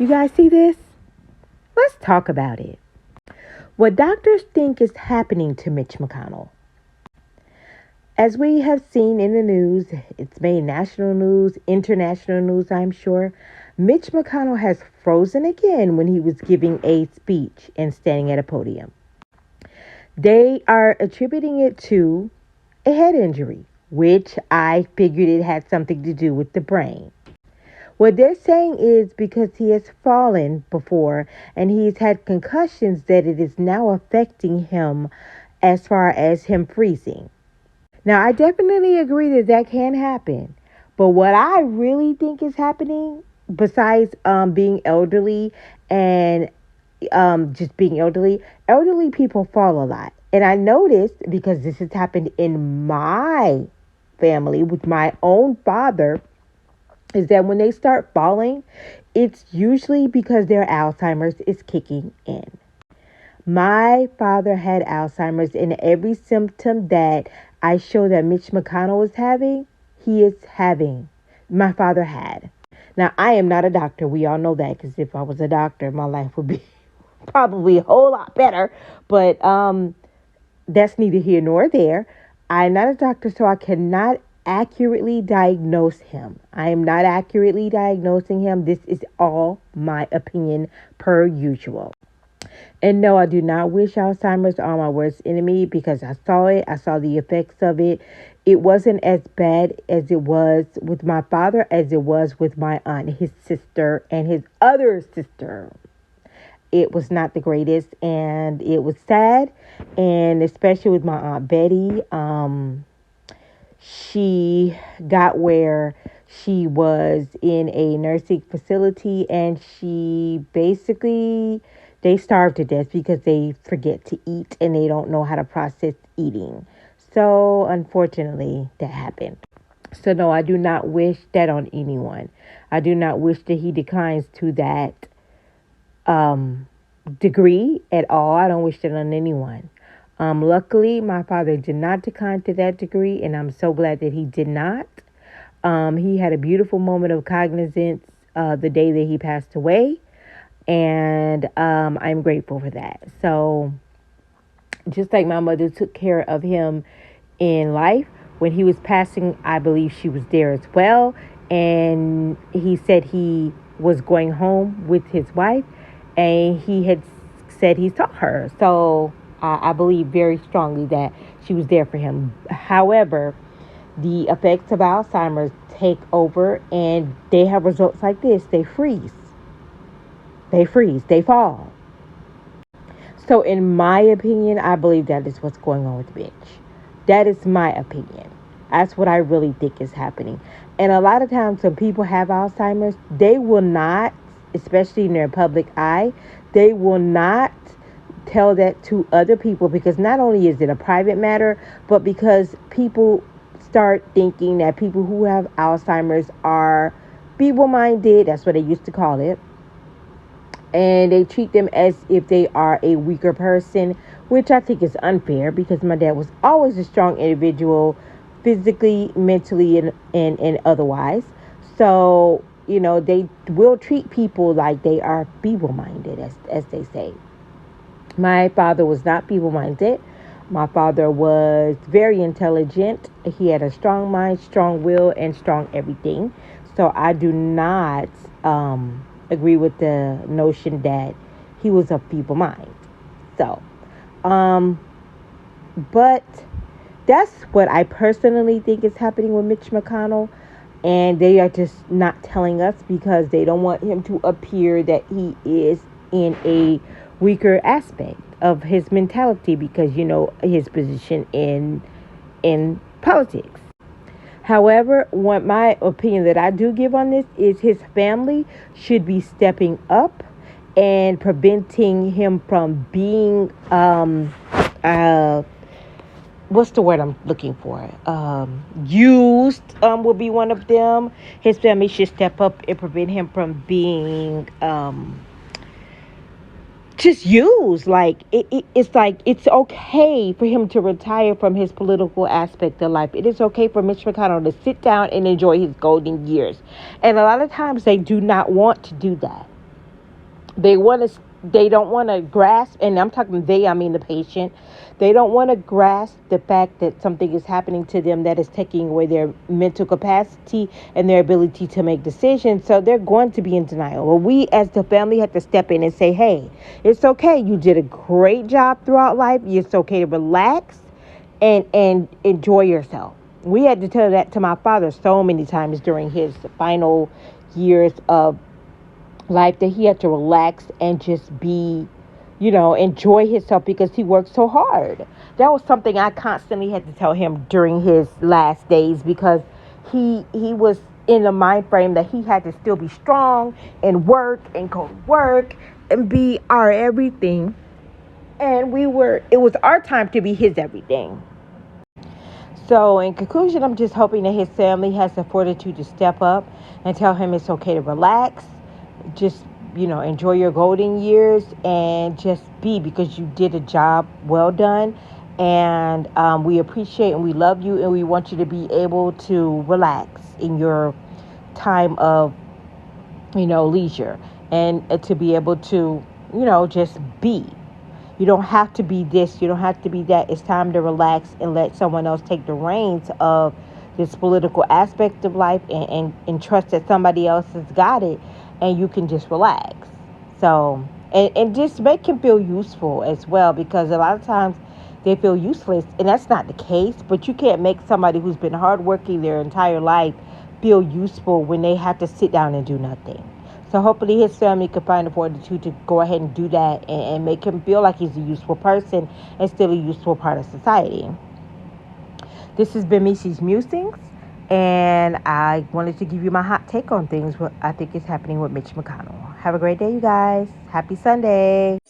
You guys see this? Let's talk about it. What doctors think is happening to Mitch McConnell. As we have seen in the news, it's made national news, international news, I'm sure. Mitch McConnell has frozen again when he was giving a speech and standing at a podium. They are attributing it to a head injury, which I figured it had something to do with the brain. What they're saying is because he has fallen before and he's had concussions that it is now affecting him as far as him freezing. Now, I definitely agree that that can happen. But what I really think is happening, besides being elderly and just being elderly people fall a lot. And I noticed, because this has happened in my family with my own father, is that when they start falling, it's usually because their Alzheimer's is kicking in. My father had Alzheimer's, and every symptom that I show that Mitch McConnell is having, he is having. My father had. Now, I am not a doctor. We all know that, because if I was a doctor, my life would be probably a whole lot better. But that's neither here nor there. I'm not a doctor, so I cannot accurately diagnose him. I am not accurately diagnosing him. This is all my opinion per usual. And no, I do not wish Alzheimer's on my worst enemy, because I saw it. I saw the effects of it. It wasn't as bad as it was with my father as it was with my aunt, his sister, and his other sister. It was not the greatest, and it was sad. And especially with my Aunt Betty, she got where she was in a nursing facility, and she basically, they starved to death because they forget to eat and they don't know how to process eating. So unfortunately, that happened. So no, I do not wish that on anyone. I do not wish that he declines to that degree at all. I don't wish that on anyone. Luckily, my father did not decline to that degree, and I'm so glad that he did not. He had a beautiful moment of cognizance the day that he passed away, and I'm grateful for that. So just like my mother took care of him in life, when he was passing, I believe she was there as well. And he said he was going home with his wife, and he had said he saw her. So I believe very strongly that she was there for him. However, the effects of Alzheimer's take over, and they have results like this. They freeze. They fall. So in my opinion, I believe that is what's going on with Mitch. That is my opinion. That's what I really think is happening. And a lot of times when people have Alzheimer's, they will not, especially in their public eye, they will not tell that to other people, because not only is it a private matter, but because people start thinking that people who have Alzheimer's are feeble-minded. That's what they used to call it. And they treat them as if they are a weaker person, which I think is unfair, because my dad was always a strong individual, physically, mentally, and otherwise. So, you know, they will treat people like they are feeble-minded, as they say. My father was not feeble-minded. My father was very intelligent. He had a strong mind, strong will, and strong everything. So I do not agree with the notion that he was of feeble mind. So, but that's what I personally think is happening with Mitch McConnell. And they are just not telling us because they don't want him to appear that he is in a weaker aspect of his mentality, because, you know, his position in politics. However, what my opinion that I do give on this is his family should be stepping up and preventing him from being what's the word I'm looking for? Used will be one of them. His family should step up and prevent him from being just used. Like it's like it's okay for him to retire from his political aspect of life. It is okay for Mitch McConnell to sit down and enjoy his golden years. And a lot of times they do not want to do that. They don't want to grasp, and I'm talking they, I mean the patient. They don't want to grasp the fact that something is happening to them that is taking away their mental capacity and their ability to make decisions. So they're going to be in denial. Well, we as the family have to step in and say, hey, it's okay. You did a great job throughout life. It's okay to relax and enjoy yourself. We had to tell that to my father so many times during his final years of life, that he had to relax and just be, enjoy himself because he worked so hard. That was something I constantly had to tell him during his last days, because he was in a mind frame that he had to still be strong and work and go to work and be our everything. And it was our time to be his everything. So, in conclusion, I'm just hoping that his family has the fortitude to step up and tell him it's okay to relax. Just, enjoy your golden years and just be, because you did a job well done. And we appreciate and we love you, and we want you to be able to relax in your time of, leisure, and to be able to, just be. You don't have to be this. You don't have to be that. It's time to relax and let someone else take the reins of this political aspect of life, and trust that somebody else has got it, and you can just relax. So, and just make him feel useful as well, because a lot of times they feel useless, and that's not the case. But you can't make somebody who's been hardworking their entire life feel useful when they have to sit down and do nothing. So hopefully his family can find the fortitude to go ahead and do that, and make him feel like he's a useful person and still a useful part of society. This has been Mishy's Musings, and I wanted to give you my hot take on things, what I think is happening with Mitch McConnell. Have a great day, you guys. Happy Sunday.